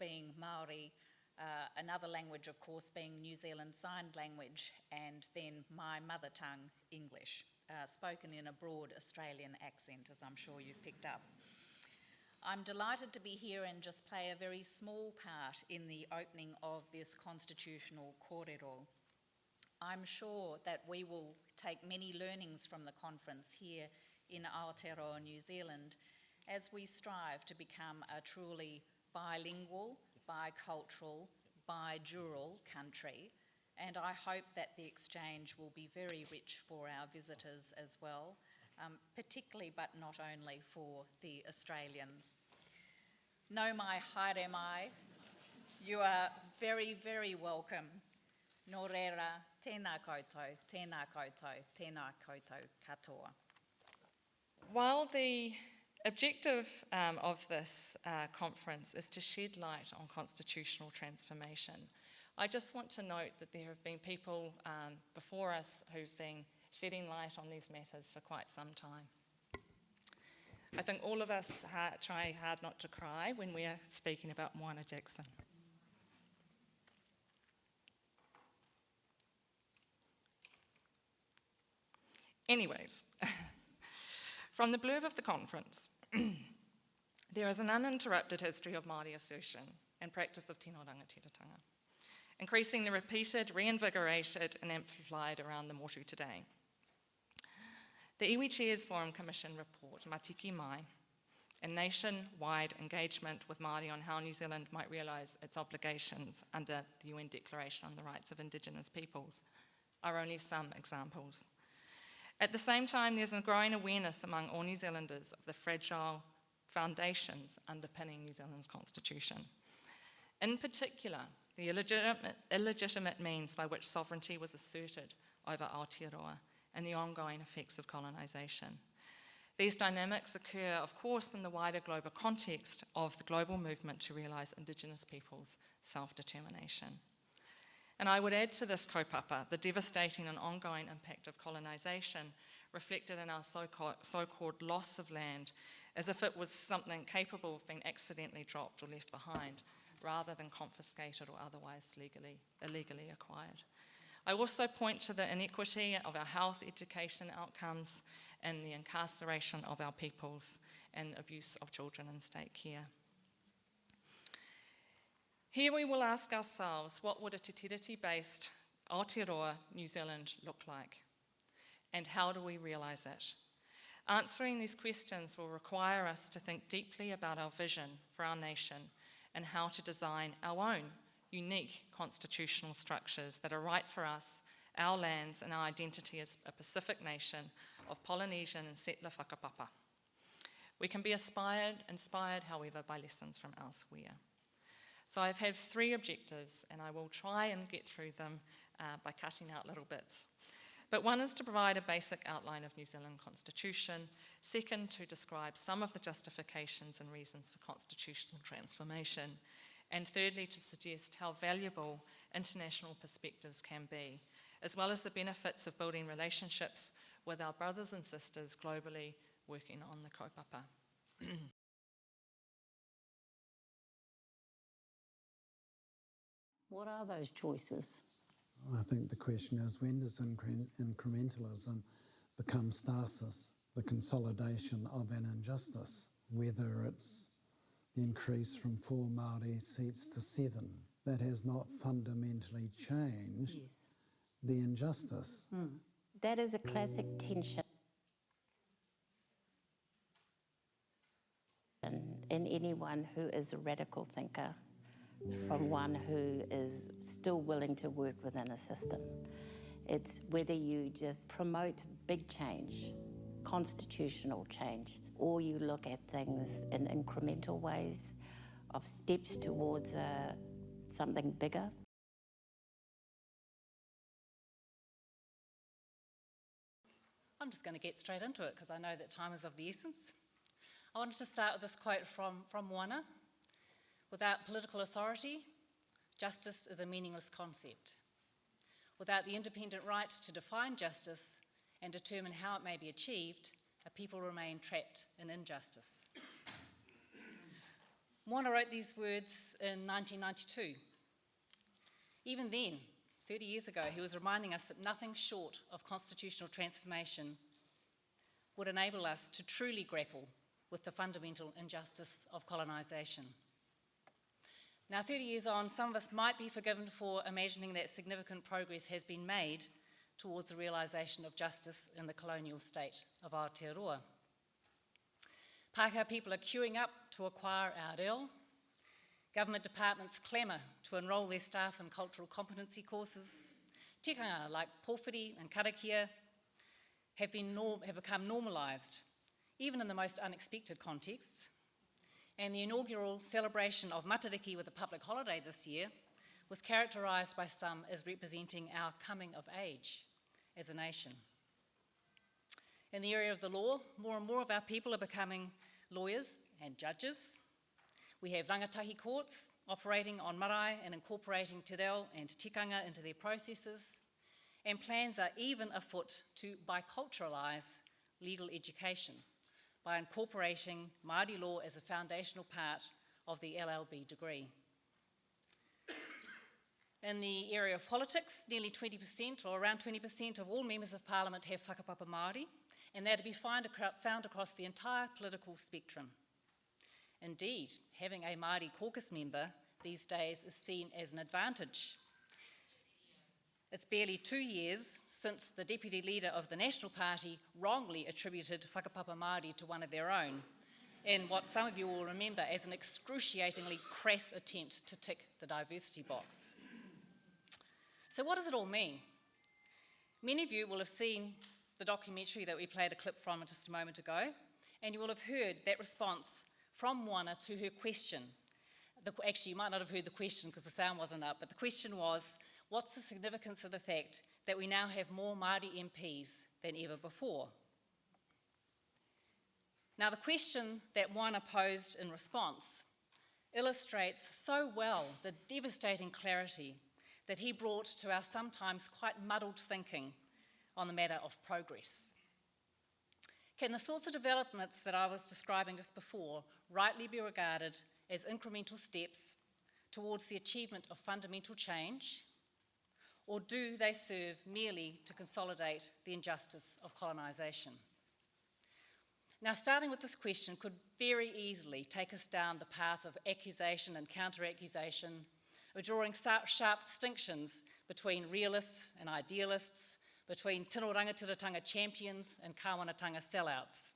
being Māori, another language, of course, being New Zealand Sign Language, and then my mother tongue, English, spoken in a broad Australian accent, as I'm sure you've picked up. I'm delighted to be here and just play a very small part in the opening of this constitutional Korero. I'm sure that we will take many learnings from the conference here in Aotearoa, New Zealand, as we strive to become a truly bilingual, bicultural, bijural country, and I hope that the exchange will be very rich for our visitors as well, particularly but not only for the Australians. Nau mai, haere mai, you are very, very welcome. Nō reira, tēnā koutou, tēnā koutou, tēnā koutou katoa. While the objective of this conference is to shed light on constitutional transformation, I just want to note that there have been people before us who've been shedding light on these matters for quite some time. I think all of us try hard not to cry when we are speaking about Moana Jackson. Anyways, from the blurb of the conference, there is an uninterrupted history of Māori assertion and practice of tino rangatiratanga, increasingly repeated, reinvigorated and amplified around the motu today. The Iwi Chairs Forum Commission report, Matiki Mai, and nationwide engagement with Māori on how New Zealand might realise its obligations under the UN Declaration on the Rights of Indigenous Peoples, are only some examples. At the same time, there's a growing awareness among all New Zealanders of the fragile foundations underpinning New Zealand's constitution. In particular, the illegitimate means by which sovereignty was asserted over Aotearoa and the ongoing effects of colonisation. These dynamics occur, of course, in the wider global context of the global movement to realise Indigenous peoples' self-determination. And I would add to this kaupapa the devastating and ongoing impact of colonisation reflected in our so-called loss of land, as if it was something capable of being accidentally dropped or left behind, rather than confiscated or otherwise illegally acquired. I also point to the inequity of our health, education outcomes, and the incarceration of our peoples and abuse of children in state care. Here we will ask ourselves, what would a Te Tiriti-based Aotearoa New Zealand look like? And how do we realise it? Answering these questions will require us to think deeply about our vision for our nation and how to design our own unique constitutional structures that are right for us, our lands, and our identity as a Pacific nation of Polynesian and settler whakapapa. We can be inspired, however, by lessons from elsewhere. So I've had 3 objectives, and I will try and get through them by cutting out little bits. But one is to provide a basic outline of New Zealand Constitution. Second, to describe some of the justifications and reasons for constitutional transformation. And thirdly, to suggest how valuable international perspectives can be, as well as the benefits of building relationships with our brothers and sisters globally working on the kaupapa. What are those choices? I think the question is, when does incrementalism become stasis, the consolidation of an injustice, whether it's the increase from 4 Māori seats to 7? That has not fundamentally changed the injustice. That is a classic tension in anyone who is a radical thinker from one who is still willing to work within a system. It's whether you just promote big change, constitutional change, or you look at things in incremental ways of steps towards something bigger. I'm just going to get straight into it because I know that time is of the essence. I wanted to start with this quote from Moana. Without political authority, justice is a meaningless concept. Without the independent right to define justice and determine how it may be achieved, a people remain trapped in injustice. Moana wrote these words in 1992. Even then, 30 years ago, he was reminding us that nothing short of constitutional transformation would enable us to truly grapple with the fundamental injustice of colonisation. Now, 30 years on, some of us might be forgiven for imagining that significant progress has been made towards the realisation of justice in the colonial state of Aotearoa. Pākehā people are queuing up to acquire our reo. Government departments clamour to enrol their staff in cultural competency courses. Tikanga like pōwhiri and karakia have become normalised, even in the most unexpected contexts. And the inaugural celebration of Matariki with a public holiday this year was characterised by some as representing our coming of age as a nation. In the area of the law, more and more of our people are becoming lawyers and judges. We have rangatahi courts operating on marae and incorporating te reo and tikanga into their processes, and plans are even afoot to biculturalise legal education by incorporating Māori law as a foundational part of the LLB degree. In the area of politics, nearly 20% or around 20% of all members of Parliament have whakapapa Māori, and they're to be found across the entire political spectrum. Indeed, having a Māori caucus member these days is seen as an advantage. It's barely 2 years since the Deputy Leader of the National Party wrongly attributed whakapapa Māori to one of their own, in what some of you will remember as an excruciatingly crass attempt to tick the diversity box. So what does it all mean? Many of you will have seen the documentary that we played a clip from just a moment ago, and you will have heard that response from Moana to her question. Actually, you might not have heard the question because the sound wasn't up, but the question was, what's the significance of the fact that we now have more Māori MPs than ever before? Now, the question that Moana posed in response illustrates so well the devastating clarity that he brought to our sometimes quite muddled thinking on the matter of progress. Can the sorts of developments that I was describing just before rightly be regarded as incremental steps towards the achievement of fundamental change, or do they serve merely to consolidate the injustice of colonisation? Now, starting with this question could very easily take us down the path of accusation and counter-accusation, of drawing sharp distinctions between realists and idealists, between tino rangatiratanga champions and kāwanatanga sellouts.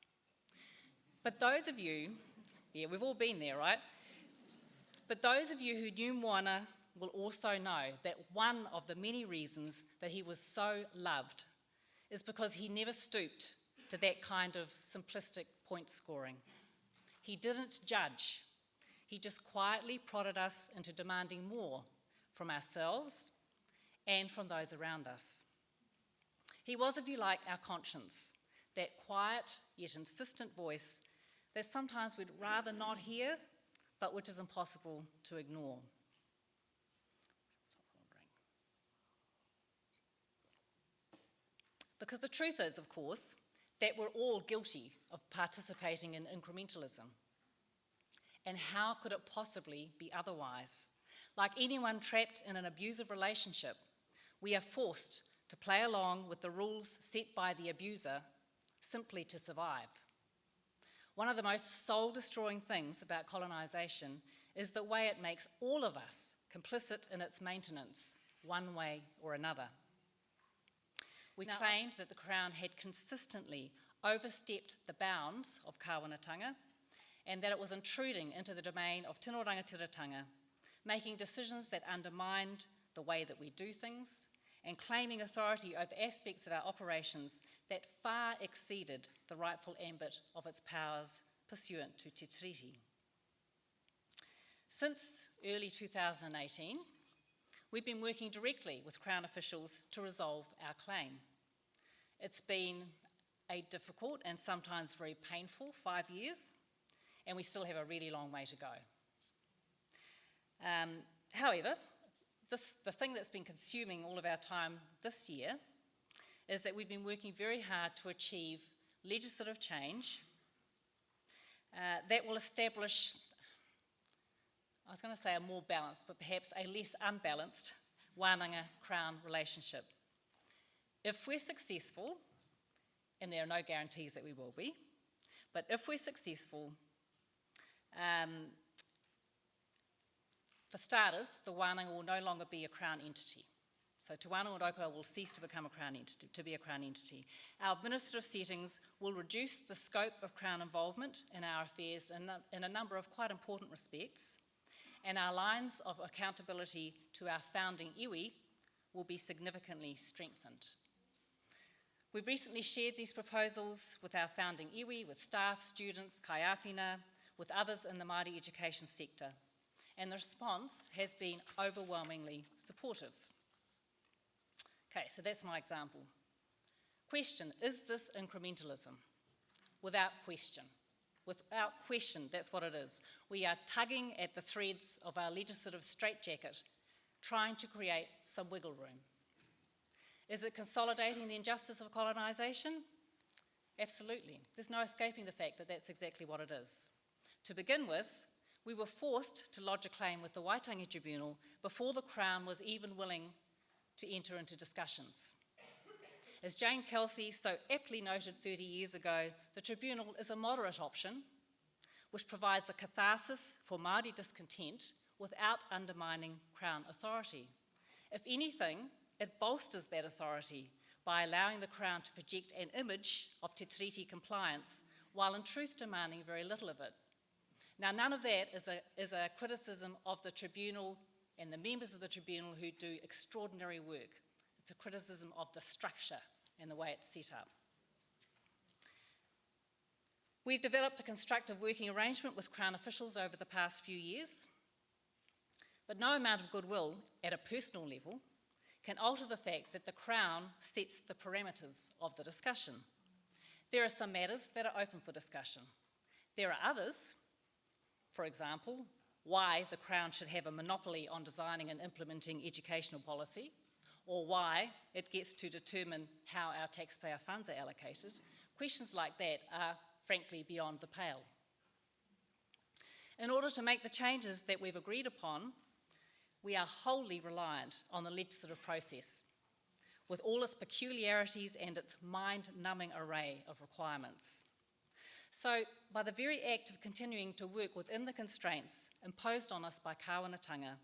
But those of you, yeah, we've all been there, right? But those of you who knew Moana will also know that one of the many reasons that he was so loved is because he never stooped to that kind of simplistic point scoring. He didn't judge. He just quietly prodded us into demanding more from ourselves and from those around us. He was, if you like, our conscience, that quiet yet insistent voice that sometimes we'd rather not hear, but which is impossible to ignore. Because the truth is, of course, that we're all guilty of participating in incrementalism. And how could it possibly be otherwise? Like anyone trapped in an abusive relationship, we are forced to play along with the rules set by the abuser simply to survive. One of the most soul-destroying things about colonisation is the way it makes all of us complicit in its maintenance, one way or another. We claimed that the Crown had consistently overstepped the bounds of kāwanatanga and that it was intruding into the domain of tino rangatiratanga, making decisions that undermined the way that we do things and claiming authority over aspects of our operations that far exceeded the rightful ambit of its powers pursuant to Te Treaty. Since early 2018, we've been working directly with Crown officials to resolve our claim. It's been a difficult and sometimes very painful 5 years, and we still have a really long way to go. However, the thing that's been consuming all of our time this year is that we've been working very hard to achieve legislative change that will establish I was going to say a more balanced, but perhaps a less unbalanced wānanga-crown relationship. If we're successful, and there are no guarantees that we will be, but if we're successful, for starters, the wānanga will no longer be a crown entity. So Te Wānanga Ōrākau will cease to become a crown entity, to be a crown entity. Our administrative settings will reduce the scope of crown involvement in our affairs in a number of quite important respects, and our lines of accountability to our founding iwi will be significantly strengthened. We've recently shared these proposals with our founding iwi, with staff, students, kaiawhina, with others in the Māori education sector, and the response has been overwhelmingly supportive. Okay, so that's my example. Question, is this incrementalism? Without question. Without question, that's what it is. We are tugging at the threads of our legislative straitjacket, trying to create some wiggle room. Is it consolidating the injustice of colonisation? Absolutely. There's no escaping the fact that that's exactly what it is. To begin with, we were forced to lodge a claim with the Waitangi Tribunal before the Crown was even willing to enter into discussions. As Jane Kelsey so aptly noted 30 years ago, the Tribunal is a moderate option which provides a catharsis for Māori discontent without undermining Crown authority. If anything, it bolsters that authority by allowing the Crown to project an image of Te Tiriti compliance while in truth demanding very little of it. Now, none of that is a criticism of the Tribunal and the members of the Tribunal who do extraordinary work. It's a criticism of the structure and the way it's set up. We've developed a constructive working arrangement with Crown officials over the past few years, but no amount of goodwill at a personal level can alter the fact that the Crown sets the parameters of the discussion. There are some matters that are open for discussion. There are others, for example, why the Crown should have a monopoly on designing and implementing educational policy, or why it gets to determine how our taxpayer funds are allocated. Questions like that are, frankly, beyond the pale. In order to make the changes that we've agreed upon, we are wholly reliant on the legislative process, with all its peculiarities and its mind-numbing array of requirements. So, by the very act of continuing to work within the constraints imposed on us by kāwanatanga,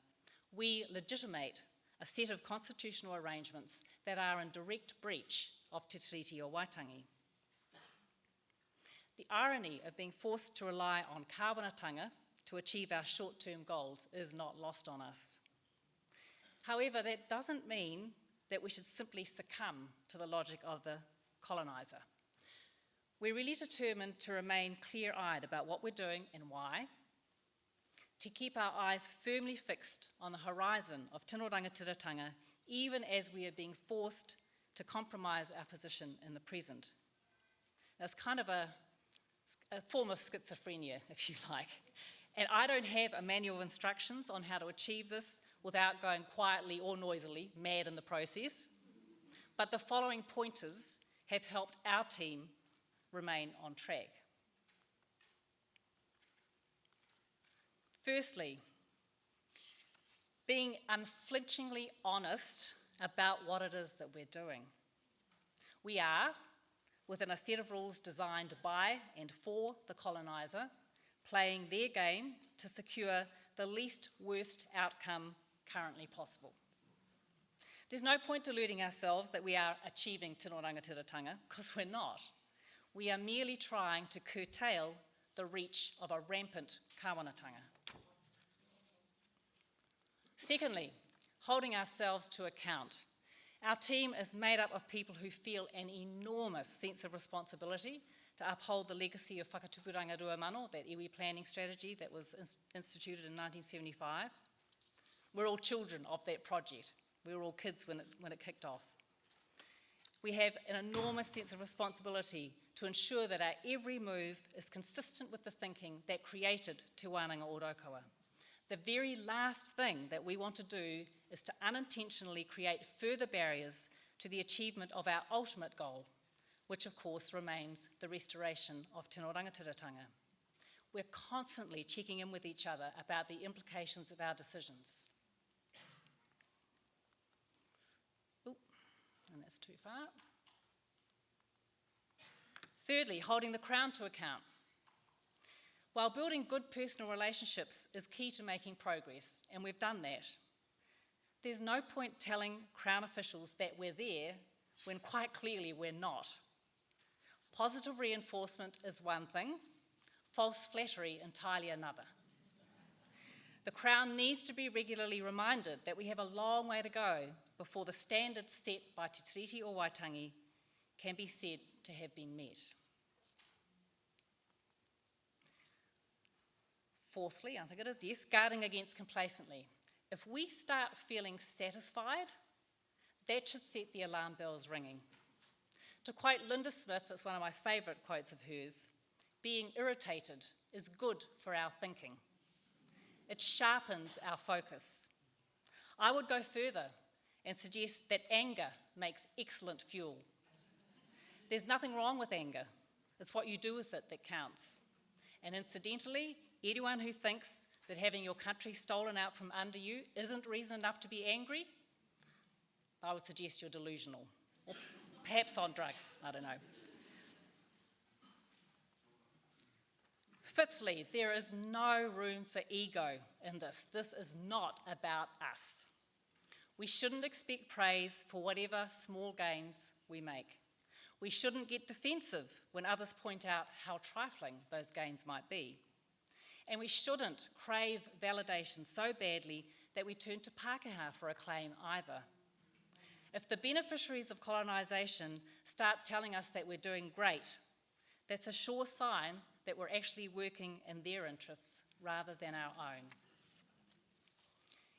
we legitimate a set of constitutional arrangements that are in direct breach of Te Tiriti o Waitangi. The irony of being forced to rely on kāwanatanga to achieve our short-term goals is not lost on us. However, that doesn't mean that we should simply succumb to the logic of the coloniser. We're really determined to remain clear-eyed about what we're doing and why, to keep our eyes firmly fixed on the horizon of tino rangatiratanga, even as we are being forced to compromise our position in the present. That's kind of a form of schizophrenia, if you like. And I don't have a manual of instructions on how to achieve this without going quietly or noisily mad in the process. But the following pointers have helped our team remain on track. Firstly, being unflinchingly honest about what it is that we're doing. We are, within a set of rules designed by and for the coloniser, playing their game to secure the least worst outcome currently possible. There's no point deluding ourselves that we are achieving tino rangatiratanga, because we're not. We are merely trying to curtail the reach of a rampant kāwanatanga. Secondly, holding ourselves to account. Our team is made up of people who feel an enormous sense of responsibility to uphold the legacy of Whakatupuranga Rua Mano, that iwi planning strategy that was instituted in 1975. We're all children of that project. We were all kids when it kicked off. We have an enormous sense of responsibility to ensure that our every move is consistent with the thinking that created Te Wānanga Ōrākau. The very last thing that we want to do is to unintentionally create further barriers to the achievement of our ultimate goal, which of course remains the restoration of tino rangatiratanga. We're constantly checking in with each other about the implications of our decisions. Oh, and that's too far. Thirdly, holding the Crown to account. While building good personal relationships is key to making progress, and we've done that, there's no point telling Crown officials that we're there when quite clearly we're not. Positive reinforcement is one thing, false flattery entirely another. The Crown needs to be regularly reminded that we have a long way to go before the standards set by Te Tiriti o Waitangi can be said to have been met. Fourthly, I think it is, yes, guarding against complacently. If we start feeling satisfied, that should set the alarm bells ringing. To quote Linda Smith, it's one of my favourite quotes of hers, being irritated is good for our thinking. It sharpens our focus. I would go further and suggest that anger makes excellent fuel. There's nothing wrong with anger. It's what you do with it that counts. And incidentally, anyone who thinks that having your country stolen out from under you isn't reason enough to be angry, I would suggest you're delusional, or perhaps on drugs, I don't know. Fifthly, there is no room for ego in this. This is not about us. We shouldn't expect praise for whatever small gains we make. We shouldn't get defensive when others point out how trifling those gains might be. And we shouldn't crave validation so badly that we turn to Pākehā for acclaim either. If the beneficiaries of colonisation start telling us that we're doing great, that's a sure sign that we're actually working in their interests rather than our own.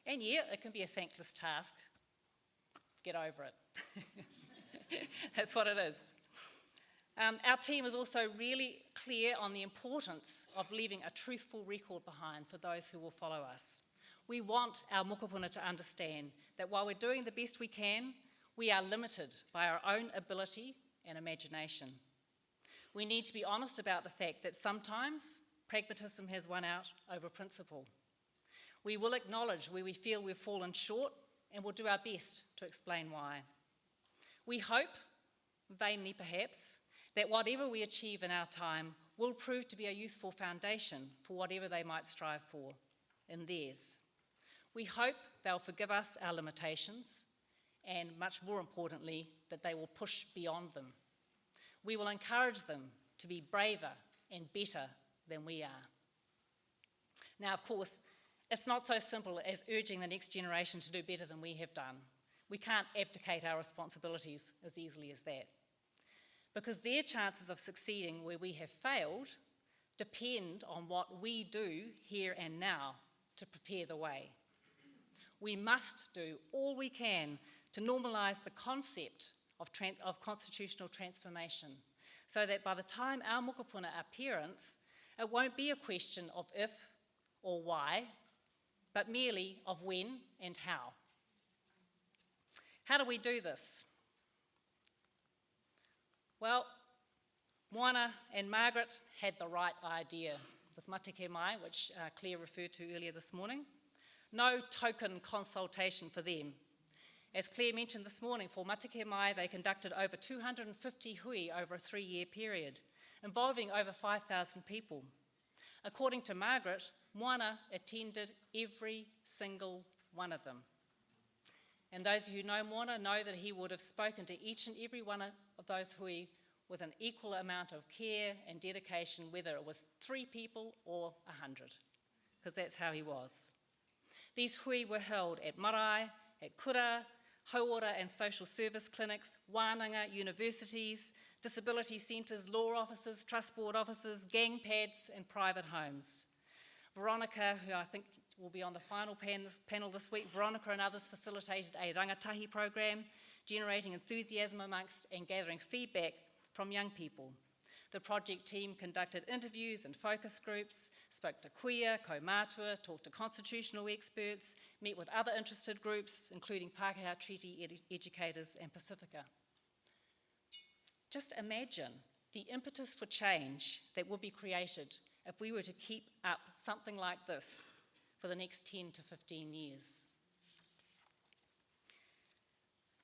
And yeah, it can be a thankless task. Get over it. That's what it is. Our team is also really clear on the importance of leaving a truthful record behind for those who will follow us. We want our mokopuna to understand that while we're doing the best we can, we are limited by our own ability and imagination. We need to be honest about the fact that sometimes pragmatism has won out over principle. We will acknowledge where we feel we've fallen short and will do our best to explain why. We hope, vainly perhaps, that whatever we achieve in our time will prove to be a useful foundation for whatever they might strive for in theirs. We hope they'll forgive us our limitations and, much more importantly, that they will push beyond them. We will encourage them to be braver and better than we are. Now, of course, it's not so simple as urging the next generation to do better than we have done. We can't abdicate our responsibilities as easily as that, because their chances of succeeding where we have failed depend on what we do here and now to prepare the way. We must do all we can to normalise the concept of constitutional transformation, so that by the time our mokopuna are parents, it won't be a question of if or why, but merely of when and how. How do we do this? Well, Moana and Margaret had the right idea with Matike Mai, which Claire referred to earlier this morning. No token consultation for them. As Claire mentioned this morning, for Matike Mai, they conducted over 250 hui over a 3-year period, involving over 5,000 people. According to Margaret, Moana attended every single one of them. And those who know Moana know that he would have spoken to each and every one of those hui with an equal amount of care and dedication, whether it was 3 people or 100, because that's how he was. These hui were held at marae, at kura, hauora and social service clinics, wānanga, universities, disability centres, law offices, trust board offices, gang pads and private homes. Veronica, who I think will be on the final panel this week, Veronica and others facilitated a rangatahi program, generating enthusiasm amongst and gathering feedback from young people. The project team conducted interviews and focus groups, spoke to kuia, kaumātua, talked to constitutional experts, met with other interested groups, including Pākehā Treaty educators and Pacifica. Just imagine the impetus for change that would be created if we were to keep up something like this for the next 10 to 15 years.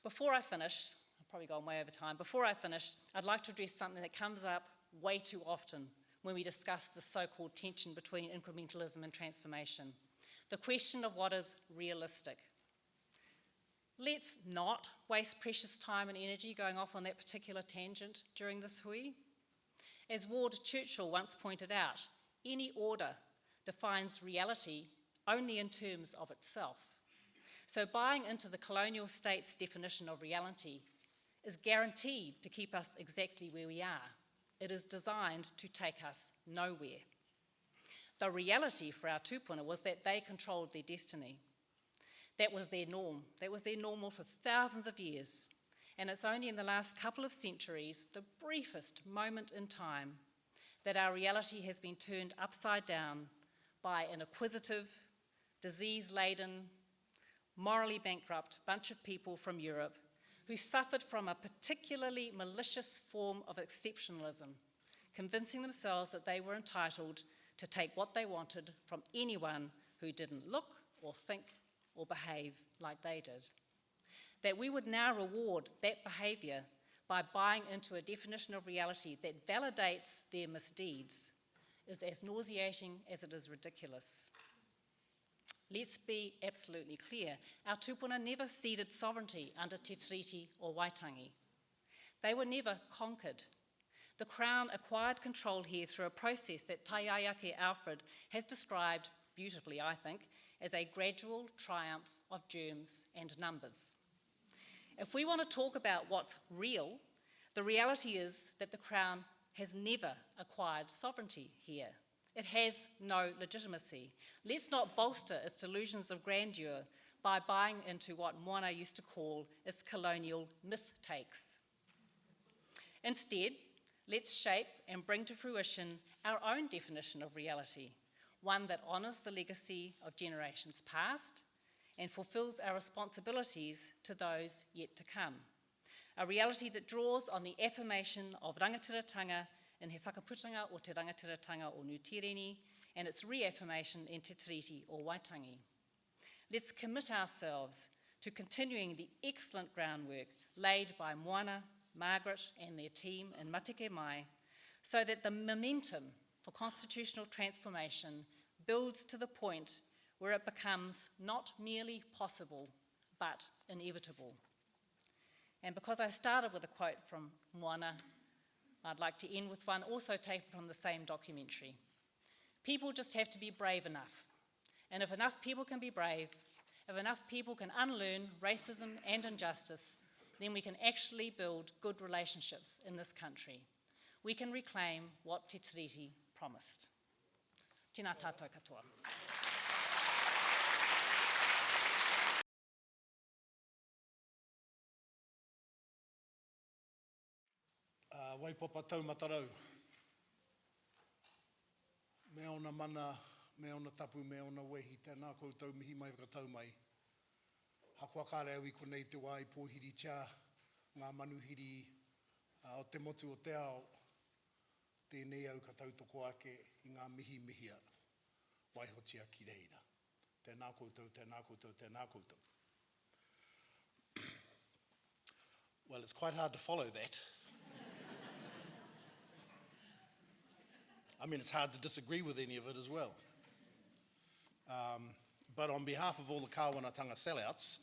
Before I finish, I've probably gone way over time, before I finish, I'd like to address something that comes up way too often when we discuss the so-called tension between incrementalism and transformation. The question of what is realistic. Let's not waste precious time and energy going off on that particular tangent during this hui. As Ward Churchill once pointed out, any order defines reality only in terms of itself. So buying into the colonial state's definition of reality is guaranteed to keep us exactly where we are. It is designed to take us nowhere. The reality for our tūpuna was that they controlled their destiny. That was their norm. That was their normal for thousands of years. And it's only in the last couple of centuries, the briefest moment in time, that our reality has been turned upside down by an acquisitive, disease-laden, morally bankrupt bunch of people from Europe who suffered from a particularly malicious form of exceptionalism, convincing themselves that they were entitled to take what they wanted from anyone who didn't look or think or behave like they did. That we would now reward that behaviour by buying into a definition of reality that validates their misdeeds is as nauseating as it is ridiculous. Let's be absolutely clear. Our tūpuna never ceded sovereignty under Te Tiriti or Waitangi. They were never conquered. The Crown acquired control here through a process that Taiaiake Alfred has described beautifully, I think, as a gradual triumph of germs and numbers. If we want to talk about what's real, the reality is that the Crown has never acquired sovereignty here. It has no legitimacy. Let's not bolster its delusions of grandeur by buying into what Moana used to call its colonial myth takes. Instead, let's shape and bring to fruition our own definition of reality, one that honours the legacy of generations past and fulfills our responsibilities to those yet to come. A reality that draws on the affirmation of rangatiratanga in he whakaputanga o te rangatiratanga o Nutireni and its reaffirmation in Te Tiriti or Waitangi. Let's commit ourselves to continuing the excellent groundwork laid by Moana, Margaret and their team in Matike Mai so that the momentum for constitutional transformation builds to the point where it becomes not merely possible, but inevitable. And because I started with a quote from Moana, I'd like to end with one also taken from the same documentary. People just have to be brave enough. And if enough people can be brave, if enough people can unlearn racism and injustice, then we can actually build good relationships in this country. We can reclaim what Te Tiriti promised. Tēnā tātou katoa. Waipopa taumatarau. Me ona mana, me ona tapu, me ona wehi, tēnā koutou mihi mai whakatau mai. Hakua kāre au I konei te wai pōhiri tia, ngā manuhiri o te motu o te ao, tēnei au ka tautoko ake I ngā mihi mihia, waihotia ki reira. Tēnā koutou, tēnā koutou, tēnā koutou. Well, it's quite hard to follow that. I mean, it's hard to disagree with any of it as well. But on behalf of all the Kāwanatanga sellouts,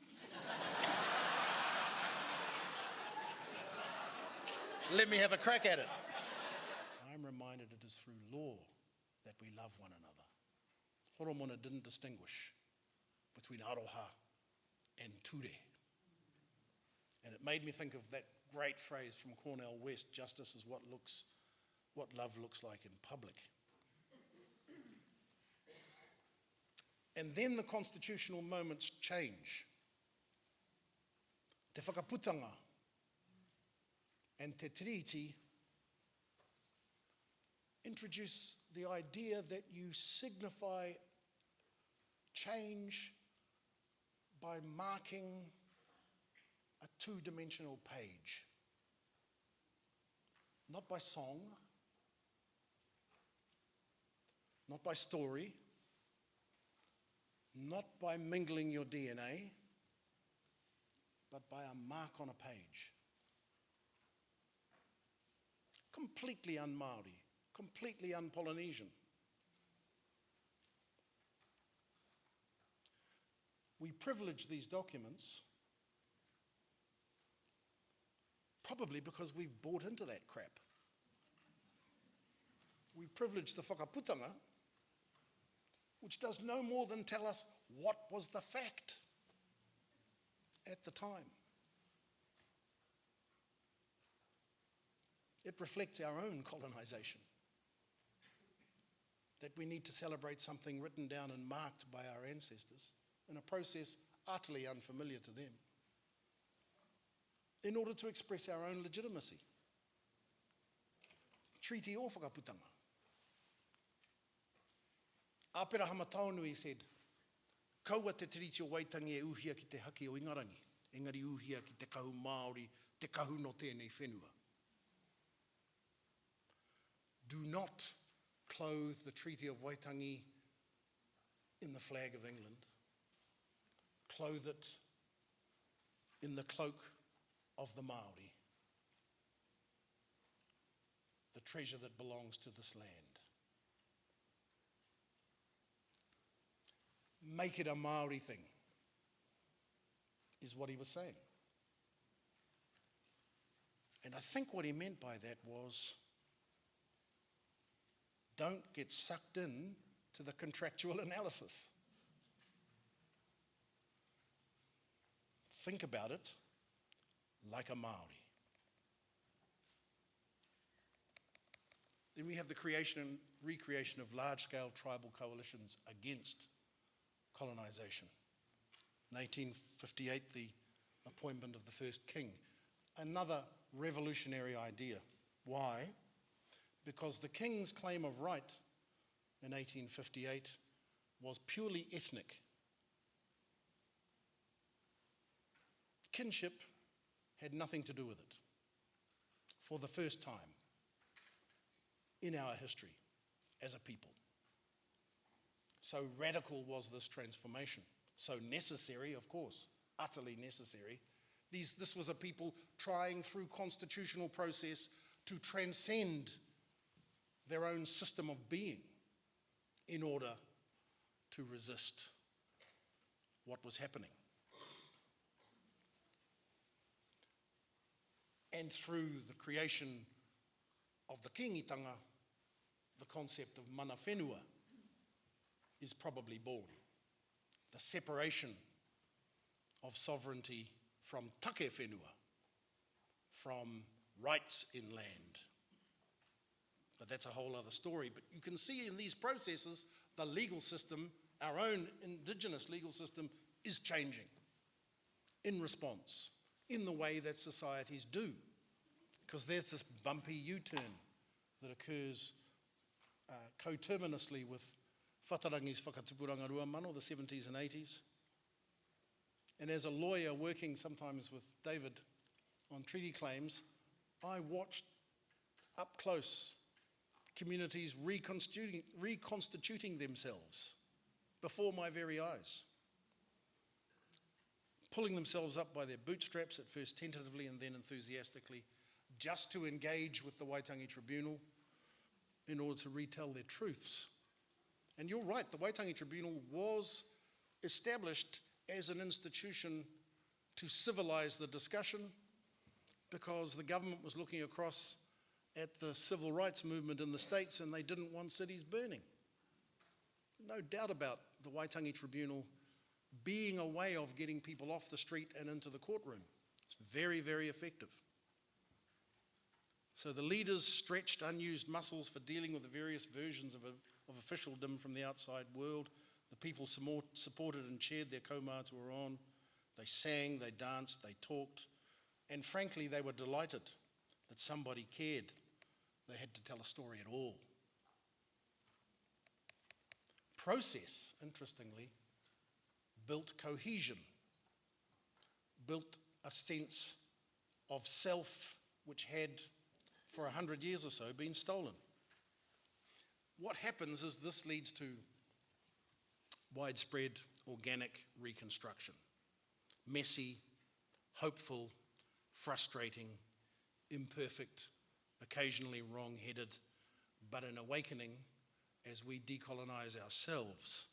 let me have a crack at it. I'm reminded it is through law that we love one another. Horomona didn't distinguish between aroha and ture. And it made me think of that great phrase from Cornell West, justice is what love looks like in public. And then the constitutional moments change. Te whakaputanga and Te Tiriti introduce the idea that you signify change by marking a two-dimensional page. Not by song, not by story, not by mingling your DNA, but by a mark on a page. Completely un-Māori, completely un-Polynesian. We privilege these documents probably because we've bought into that crap. We privilege the whakaputanga, which does no more than tell us what was the fact at the time. It reflects our own colonisation, that we need to celebrate something written down and marked by our ancestors in a process utterly unfamiliar to them, in order to express our own legitimacy. Treaty o whakaputanga. Āpera Hamataonui said, kaua te tiriti o Waitangi e uhia ki te haki o Ingarangi, engari uhia ki te kahu Māori, te kahu no tēnei whenua. Do not clothe the Treaty of Waitangi in the flag of England. Clothe it in the cloak of the Māori, the treasure that belongs to this land. Make it a Māori thing, is what he was saying. And I think what he meant by that was, don't get sucked in to the contractual analysis. Think about it like a Māori. Then we have the creation and recreation of large-scale tribal coalitions against colonisation. In 1858, the appointment of the first king. Another revolutionary idea. Why? Because the king's claim of right in 1858 was purely ethnic. Kinship had nothing to do with it, for the first time in our history as a people. So radical was this transformation. So necessary, of course, utterly necessary. This was a people trying through constitutional process to transcend their own system of being in order to resist what was happening. And through the creation of the kingitanga, the concept of mana whenua is probably born. The separation of sovereignty from take whenua, from rights in land. But that's a whole other story. But you can see in these processes, the legal system, our own indigenous legal system, is changing in response, in the way that societies do. Because there's this bumpy U-turn that occurs coterminously with Whatarangi's Whakatupuranga Ruamano, the 70s and 80s. And as a lawyer working sometimes with David on treaty claims, I watched up close communities reconstituting themselves before my very eyes, pulling themselves up by their bootstraps, at first tentatively and then enthusiastically, just to engage with the Waitangi Tribunal in order to retell their truths. And you're right, the Waitangi Tribunal was established as an institution to civilise the discussion, because the government was looking across at the civil rights movement in the States and they didn't want cities burning. No doubt about the Waitangi Tribunal being a way of getting people off the street and into the courtroom. It's very, very effective. So the leaders stretched unused muscles for dealing with the various versions of officialdom from the outside world. The people supported and cheered their comrades who were on. They sang, they danced, they talked, and frankly they were delighted that somebody cared. They had to tell a story at all. Process, interestingly, built cohesion, built a sense of self which had, for 100 years or so, been stolen. what happens is this leads to widespread organic reconstruction. Messy, hopeful, frustrating, imperfect, occasionally wrong-headed, but an awakening as we decolonize ourselves.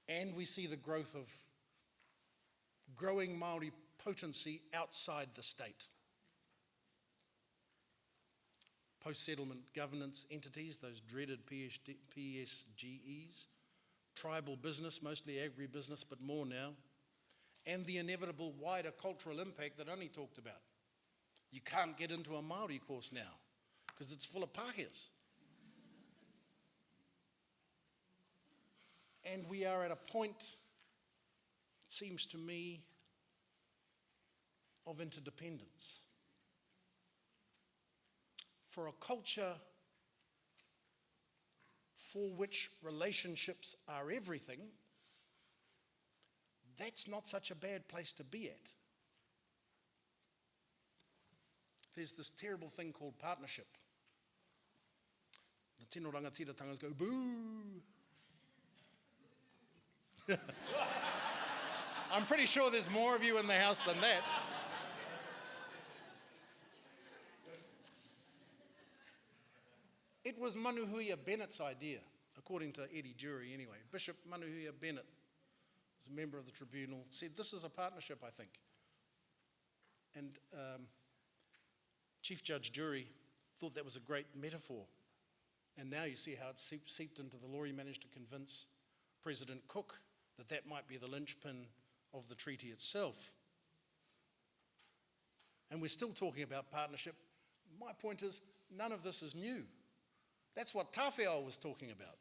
And we see the growth of growing Māori potency outside the state. Post-settlement governance entities, those dreaded PSGEs, tribal business, mostly agribusiness, but more now, and the inevitable wider cultural impact that Ani talked about. You can't get into a Māori course now because it's full of Pākehās. And we are at a point, it seems to me, of interdependence. For a culture for which relationships are everything, that's not such a bad place to be at. There's this terrible thing called partnership. The tino rangatirangas go, boo! I'm pretty sure there's more of you in the house than that. It was Manuhuia Bennett's idea, according to Eddie Jury anyway. Bishop Manuhuia Bennett was a member of the tribunal, said this is a partnership, I think. And Chief Judge Jury thought that was a great metaphor. And now you see how it's seeped into the law. He managed to convince President Cook that that might be the linchpin of the treaty itself. And we're still talking about partnership. My point is, none of this is new. That's what Tawhiao was talking about.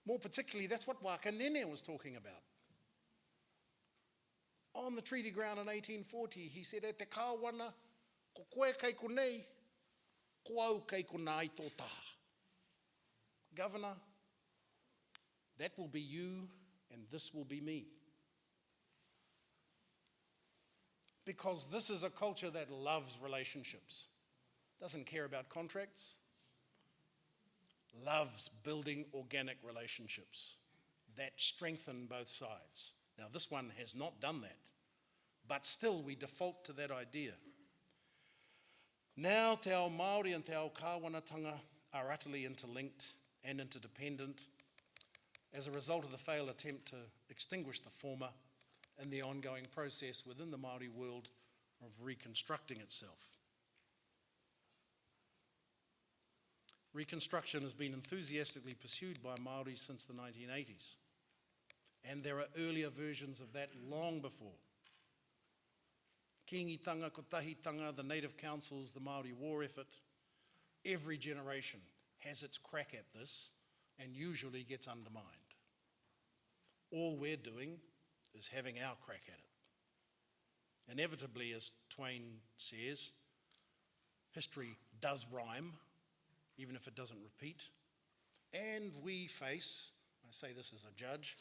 More particularly, that's what Wakanene was talking about. On the treaty ground in 1840, he said, e te kāwana, ko koe kei konei, ko au kei konai tō taha. Governor, that will be you and this will be me. Because this is a culture that loves relationships, doesn't care about contracts, loves building organic relationships that strengthen both sides. Now, this one has not done that, but still we default to that idea. Now, te ao Māori and te ao kāwanatanga are utterly interlinked and interdependent as a result of the failed attempt to extinguish the former in the ongoing process within the Māori world of reconstructing itself. Reconstruction has been enthusiastically pursued by Māori since the 1980s, and there are earlier versions of that long before. Kingitanga, Kotahitanga, the Native Councils, the Māori war effort, every generation has its crack at this and usually gets undermined. All we're doing is having our crack at it. Inevitably, as Twain says, history does rhyme, even if it doesn't repeat. And we face, I say this as a judge,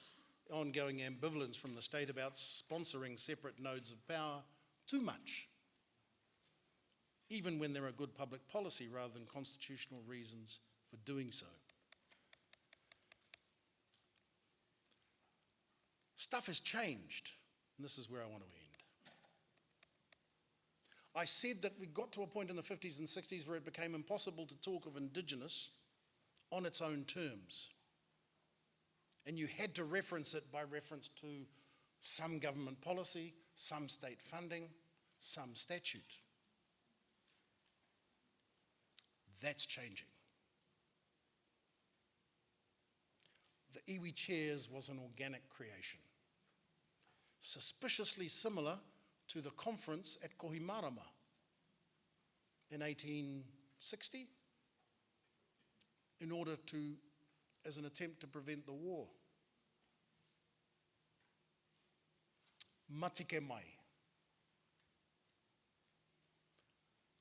ongoing ambivalence from the state about sponsoring separate nodes of power too much, even when there are good public policy rather than constitutional reasons for doing so. Stuff has changed, and this is where I want to end. I said that we got to a point in the 50s and 60s where it became impossible to talk of Indigenous on its own terms. And you had to reference it by reference to some government policy, some state funding, some statute. That's changing. The iwi chairs was an organic creation, suspiciously similar to the conference at Kohimarama in 1860 as an attempt to prevent the war. Matike mai.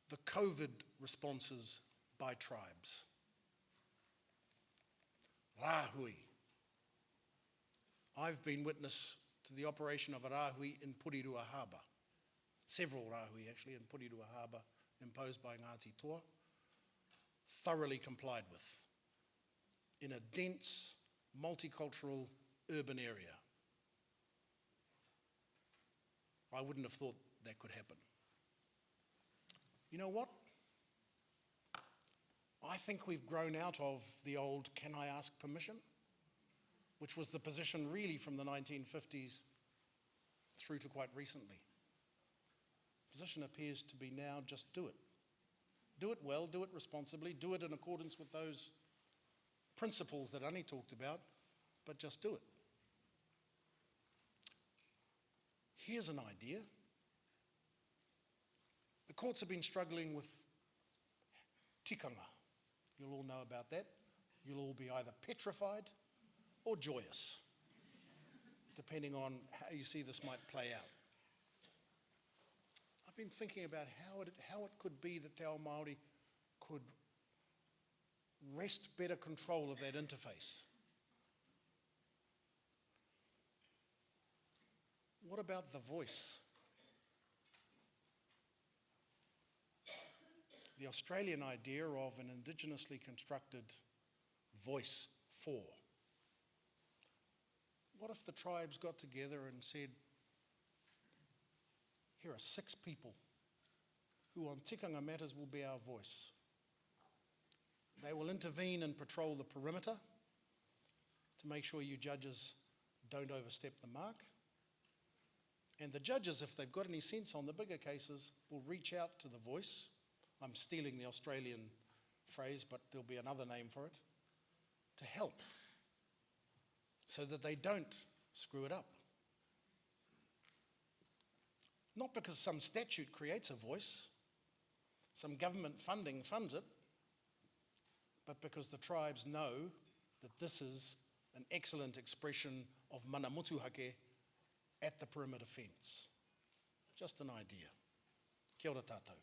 The COVID responses by tribes. Rāhui. I've been witness to the operation of a rāhui in Porirua Harbour several rāhui actually, in Porirua Harbour, imposed by Ngāti Toa, thoroughly complied with in a dense, multicultural urban area. I wouldn't have thought that could happen. You know what? I think we've grown out of the old "can I ask permission?", which was the position really from the 1950s through to quite recently. The position appears to be now just do it. Do it well, do it responsibly, do it in accordance with those principles that Ani talked about, but just do it. Here's an idea. The courts have been struggling with tikanga. You'll all know about that. You'll all be either petrified or joyous, depending on how you see this might play out. I've been thinking about how it could be that Te Ao Māori could wrest better control of that interface. What about the voice? The Australian idea of an indigenously constructed voice for. What if the tribes got together and said, here are 6 people who on tikanga matters will be our voice. They will intervene and patrol the perimeter to make sure you judges don't overstep the mark. And the judges, if they've got any sense on the bigger cases, will reach out to the voice. I'm stealing the Australian phrase, but there'll be another name for it, to help so that they don't screw it up. Not because some statute creates a voice, some government funding funds it, but because the tribes know that this is an excellent expression of mana motuhake at the perimeter fence. Just an idea. Kia ora tātou.